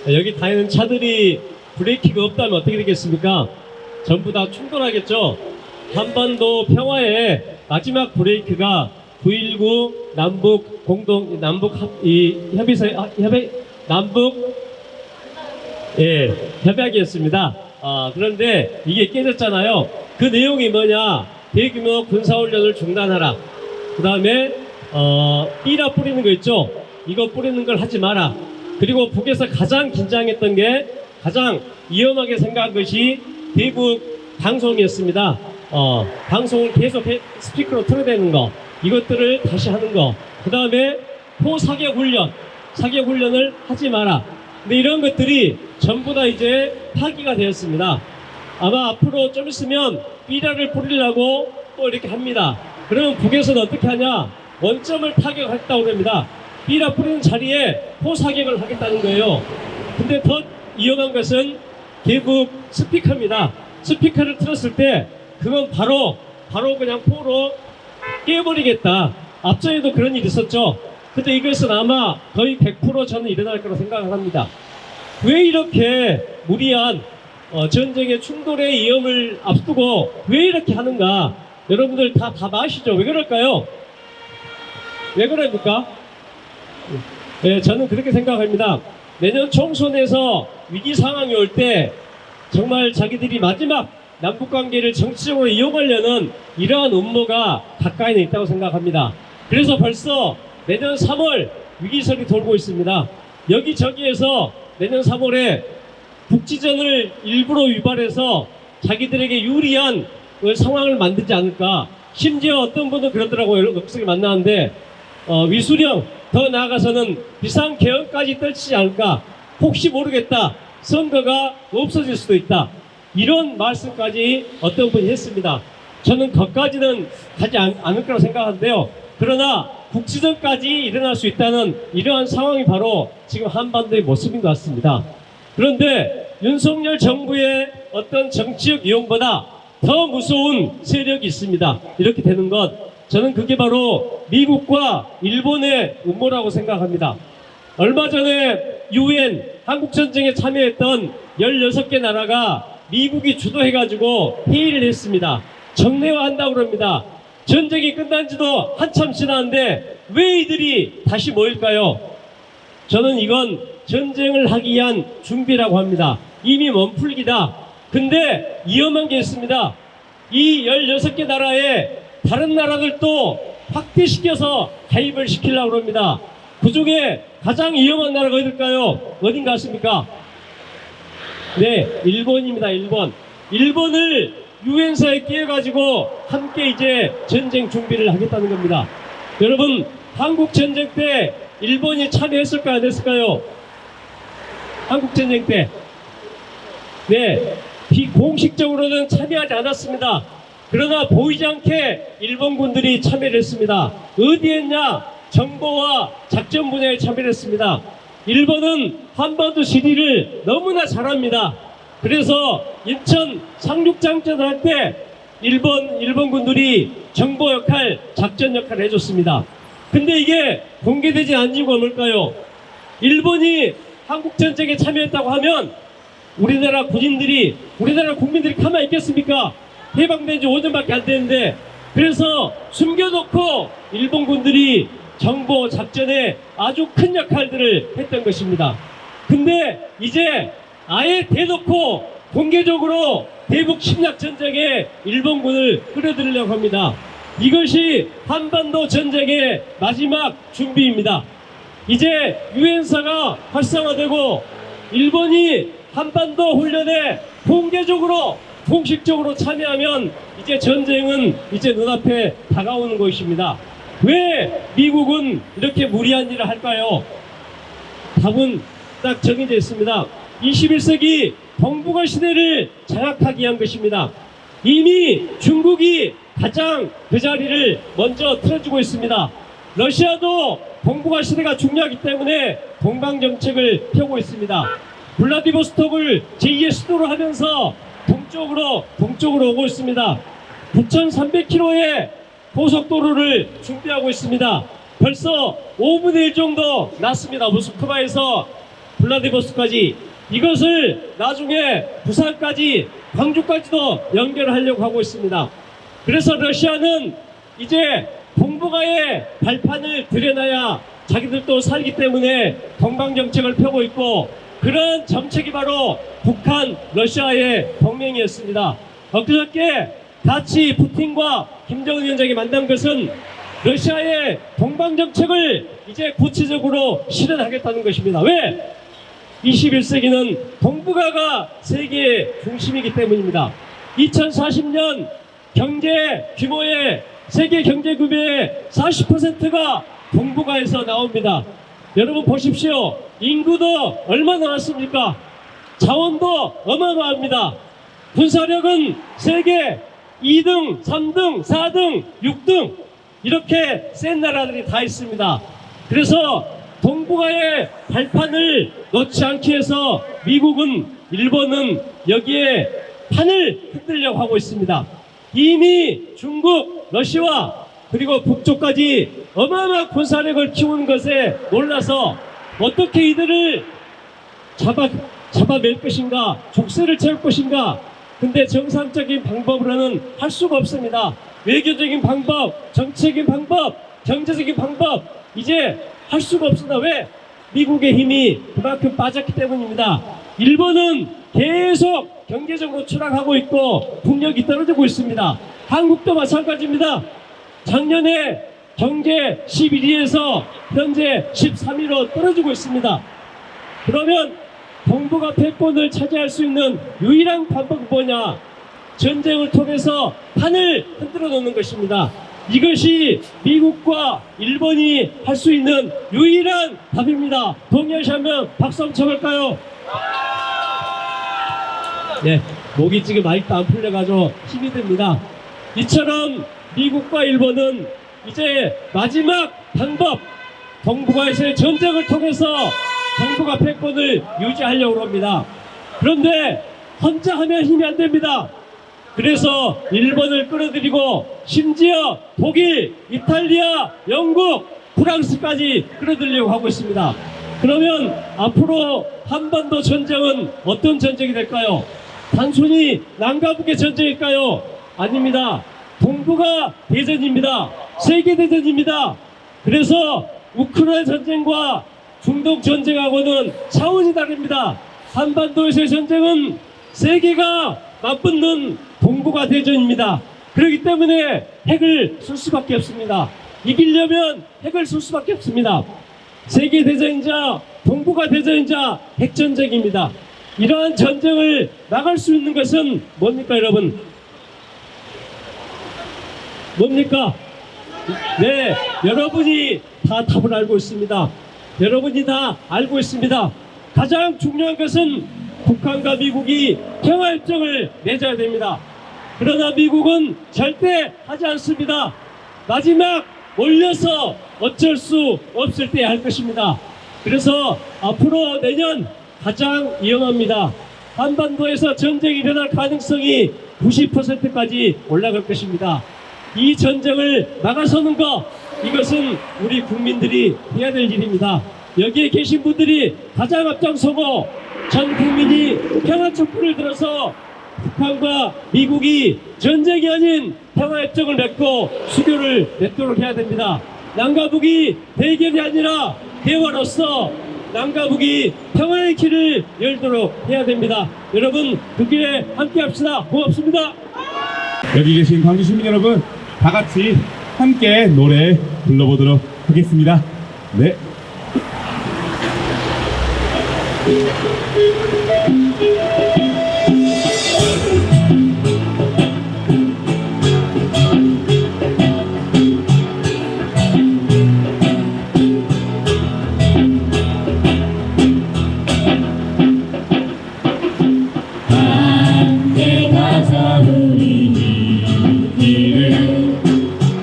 여기 다니는 차들이 브레이크가 없다면 어떻게 되겠습니까? 전부 다 충돌하겠죠. 한반도 평화의 마지막 브레이크가 9.19 남북 공동 남북 협약이었습니다. 그런데 이게 깨졌잖아요. 그 내용이 뭐냐? 대규모 군사훈련을 중단하라. 그 다음에 삐라 뿌리는 거 있죠. 이거 뿌리는 걸 하지 마라. 그리고 북에서 가장 긴장했던 게, 가장 위험하게 생각한 것이 대북 방송이었습니다. 방송을 계속 스피커로 틀어대는 거, 이것들을 다시 하는 거. 그 다음에 포사격 훈련을 하지 마라. 근데 이런 것들이 전부 다 이제 파기가 되었습니다. 아마 앞으로 좀 있으면 삐라를 뿌리려고 또 이렇게 합니다. 그러면 북에서는 어떻게 하냐? 원점을 타격했다고 합니다. 삐라 뿌리는 자리에 포사격을 하겠다는 거예요. 근데 더 위험한 것은 개국 스피커입니다. 스피커를 틀었을 때 그건 바로 그냥 포로 깨버리겠다. 앞전에도 그런 일이 있었죠. 근데 이것은 아마 거의 100% 저는 일어날 거라고 생각을 합니다. 왜 이렇게 무리한 전쟁의 충돌의 위험을 앞두고 왜 이렇게 하는가? 여러분들 다 아시죠? 왜 그럴까요? 왜 그럽니까? 네, 저는 그렇게 생각합니다. 내년 총선에서 위기 상황이 올 때 정말 자기들이 마지막 남북관계를 정치적으로 이용하려는 이러한 음모가 가까이에 있다고 생각합니다. 그래서 벌써 내년 3월 위기설이 돌고 있습니다. 여기저기에서 내년 3월에 국지전을 일부러 유발해서 자기들에게 유리한 상황을 만들지 않을까. 심지어 어떤 분은 그러더라고요. 역석이 만나는데 위수령, 더 나아가서는 비상계엄까지 떨치지 않을까. 혹시 모르겠다. 선거가 없어질 수도 있다. 이런 말씀까지 어떤 분이 했습니다. 저는 거기까지는 가지 않을 거라고 생각하는데요. 그러나 국지전까지 일어날 수 있다는 이러한 상황이 바로 지금 한반도의 모습인 것 같습니다. 그런데 윤석열 정부의 어떤 정치적 이용보다 더 무서운 세력이 있습니다. 이렇게 되는 것, 저는 그게 바로 미국과 일본의 음모라고 생각합니다. 얼마 전에 UN 한국전쟁에 참여했던 16개 나라가 미국이 주도해가지고 회의를 했습니다. 정례화한다고 그럽니다. 전쟁이 끝난 지도 한참 지났는데 왜 이들이 다시 모일까요? 저는 이건 전쟁을 하기 위한 준비라고 합니다. 이미 몸풀기다. 근데 위험한 게 있습니다. 이 16개 나라에 다른 나라들도 확대시켜서 가입을 시키려고 합니다. 그 중에 가장 위험한 나라가 어딜까요? 어딘 같습니까? 네, 일본입니다. 일본을 유엔사에 끼워가지고 함께 이제 전쟁 준비를 하겠다는 겁니다. 여러분, 한국 전쟁 때 일본이 참여했을까요? 안 했을까요? 한국 전쟁 때. 네, 비공식적으로는 참여하지 않았습니다. 그러나 보이지 않게 일본군들이 참여를 했습니다. 어디 했냐? 정보와 작전 분야에 참여를 했습니다. 일본은 한반도 지리를 너무나 잘합니다. 그래서 인천 상륙작전 할 때 일본군들이 정보 역할, 작전 역할을 해줬습니다. 근데 이게 공개되지 않은 이유가 뭘까요? 일본이 한국전쟁에 참여했다고 하면 우리나라 국민들이 가만히 있겠습니까? 해방된 지 5년밖에 안 됐는데, 그래서 숨겨놓고 일본군들이 정보 작전에 아주 큰 역할들을 했던 것입니다. 근데 이제 아예 대놓고 공개적으로 대북 침략 전쟁에 일본군을 끌어들이려고 합니다. 이것이 한반도 전쟁의 마지막 준비입니다. 이제 유엔사가 활성화되고 일본이 한반도 훈련에 공식적으로 참여하면 이제 전쟁은 이제 눈앞에 다가오는 것입니다. 왜 미국은 이렇게 무리한 일을 할까요? 답은 딱 정해져 있습니다. 21세기 동북아 시대를 장악하기 위한 것입니다. 이미 중국이 가장 그 자리를 먼저 틀어주고 있습니다. 러시아도 동북아 시대가 중요하기 때문에 동방정책을 펴고 있습니다. 블라디보스톡을 제2의 수도로 하면서 동쪽으로 오고 있습니다. 9,300km의 고속도로를 준비하고 있습니다. 벌써 5분의 1 정도 났습니다. 모스크바에서 블라디보스토크까지 이것을 나중에 부산까지 광주까지도 연결하려고 하고 있습니다. 그래서 러시아는 이제 동북아의 발판을 들여놔야 자기들도 살기 때문에 동방정책을 펴고 있고, 그런 정책이 바로 북한, 러시아의 동맹이었습니다. 엊그저께 같이 푸틴과 김정은 위원장이 만난 것은 러시아의 동방정책을 이제 구체적으로 실현하겠다는 것입니다. 왜? 21세기는 동북아가 세계의 중심이기 때문입니다. 2040년 경제 규모의 세계 경제 규모의 40%가 동북아에서 나옵니다. 여러분 보십시오. 인구도 얼마나 많습니까? 자원도 어마어마합니다. 군사력은 세계 2등, 3등, 4등, 6등 이렇게 센 나라들이 다 있습니다. 그래서 동북아의 발판을 놓지 않기 위해서 미국은, 일본은 여기에 판을 흔들려고 하고 있습니다. 이미 중국, 러시아 그리고 북쪽까지 어마어마한 군사력을 키우는 것에 놀라서 어떻게 이들을 잡아낼 것인가, 족쇄를 채울 것인가. 근데 정상적인 방법으로는 할 수가 없습니다. 외교적인 방법, 정책적인 방법, 경제적인 방법 이제 할 수가 없습니다. 왜? 미국의 힘이 그만큼 빠졌기 때문입니다. 일본은 계속 경제적으로 추락하고 있고 국력이 떨어지고 있습니다. 한국도 마찬가지입니다. 작년에 경제 11위에서 현재 13위로 떨어지고 있습니다. 그러면 동북아 패권을 차지할 수 있는 유일한 방법이 뭐냐? 전쟁을 통해서 판을 흔들어 놓는 것입니다. 이것이 미국과 일본이 할 수 있는 유일한 답입니다. 동의하시면 박수 한번 쳐볼까요? 네, 목이 지금 아직도 안 풀려가지고 힘이 듭니다. 이처럼 미국과 일본은 이제 마지막 방법, 동북아에서의 전쟁을 통해서 동북아 패권을 유지하려고 합니다. 그런데 혼자 하면 힘이 안 됩니다. 그래서 일본을 끌어들이고 심지어 독일, 이탈리아, 영국, 프랑스까지 끌어들이려고 하고 있습니다. 그러면 앞으로 한반도 전쟁은 어떤 전쟁이 될까요? 단순히 남과 북의 전쟁일까요? 아닙니다. 동북아 대전입니다. 세계대전입니다. 그래서 우크라이나 전쟁과 중동 전쟁하고는 차원이 다릅니다. 한반도에서의 전쟁은 세계가 맞붙는 동북아 대전입니다. 그렇기 때문에 핵을 쓸 수밖에 없습니다. 이기려면 핵을 쓸 수밖에 없습니다. 세계대전이자 동북아 대전이자 핵전쟁입니다. 이러한 전쟁을 나갈 수 있는 것은 뭡니까 여러분? 뭡니까? 네, 여러분이 다 답을 알고 있습니다. 여러분이 다 알고 있습니다. 가장 중요한 것은 북한과 미국이 평화협정을 맺어야 됩니다. 그러나 미국은 절대 하지 않습니다. 마지막 몰려서 어쩔 수 없을 때 할 것입니다. 그래서 앞으로 내년 가장 위험합니다. 한반도에서 전쟁이 일어날 가능성이 90%까지 올라갈 것입니다. 이 전쟁을 막아서는 것, 이것은 우리 국민들이 해야 될 일입니다. 여기에 계신 분들이 가장 앞장서고 전 국민이 평화촛불을 들어서 북한과 미국이 전쟁이 아닌 평화협정을 맺고 수교를 맺도록 해야 됩니다. 남과 북이 대결이 아니라 대화로서 남과 북이 평화의 길을 열도록 해야 됩니다. 여러분 그 길에 함께 합시다. 고맙습니다. 여기 계신 광주 시민 여러분, 다 같이 함께 노래 불러보도록 하겠습니다. 네. 함께 가자 우리 길을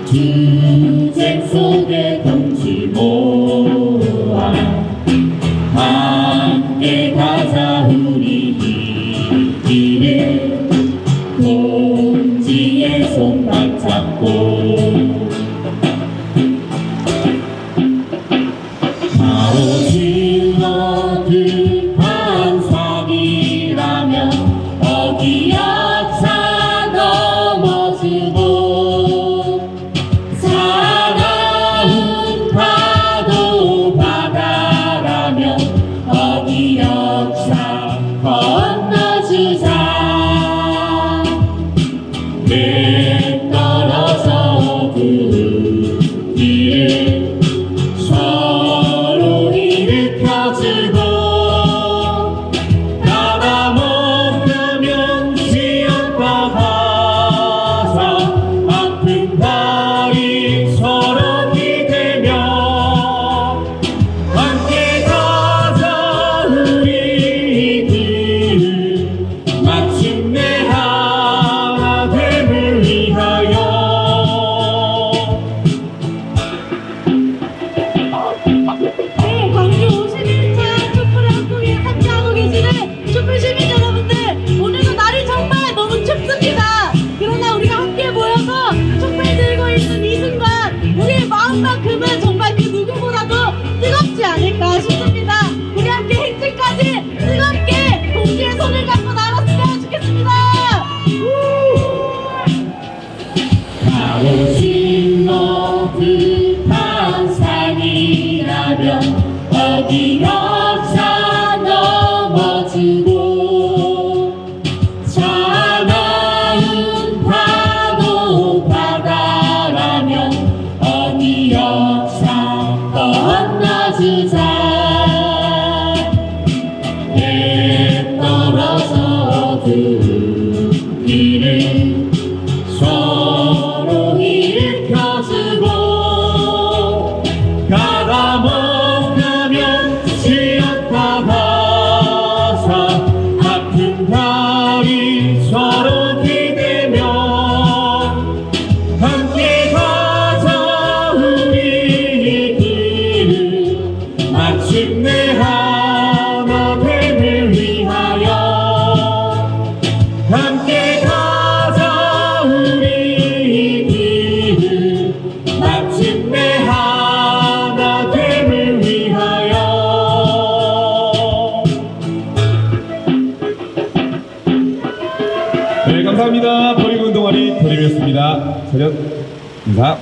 투쟁 속에 동치 모아 함께 가자 우리 길을 공지의 손 맞잡고 가오질러 역사 건너주자. 내 떨어져 그 길을 서로 일으켜주고 나라 먹으면 지어나가자. 아픈 다리 서로 기대며 함께 가자 우리들 마침내 하나 됨을 위하여. 네, 광주 51차 촛불 항공에 함께하고 계시는 촛불 시민 여러분들, 오늘도 날이 정말 너무 춥습니다. 그러나 우리가 함께 모여서 촛불 들고 있는 이 순간 우리의 마음만큼은 정말 그 누구보다도 뜨겁지 않을까 싶습니다. 우리 함께 행진까지 뜨겁게 동지의 손을 잡고 나갔으면 좋겠습니다. 가보신 높은 산이라면 어디 역사 넘어지고 차가운 파도 바다라면 어디 역사 건너주자. 내 떨어져 그 길을 서로 일으켜주고 가다 먹으면 지었다 가자. 아픈 다리 서로 기대며 함께 가자 우리 길을 마침내 하나 됨을 위하여. 함께 가자 우리 길을 마침내 하나 됨을 위하여. 네, 감사합니다. 버리고 운동아리 도림이었습니다. 저녁 인사.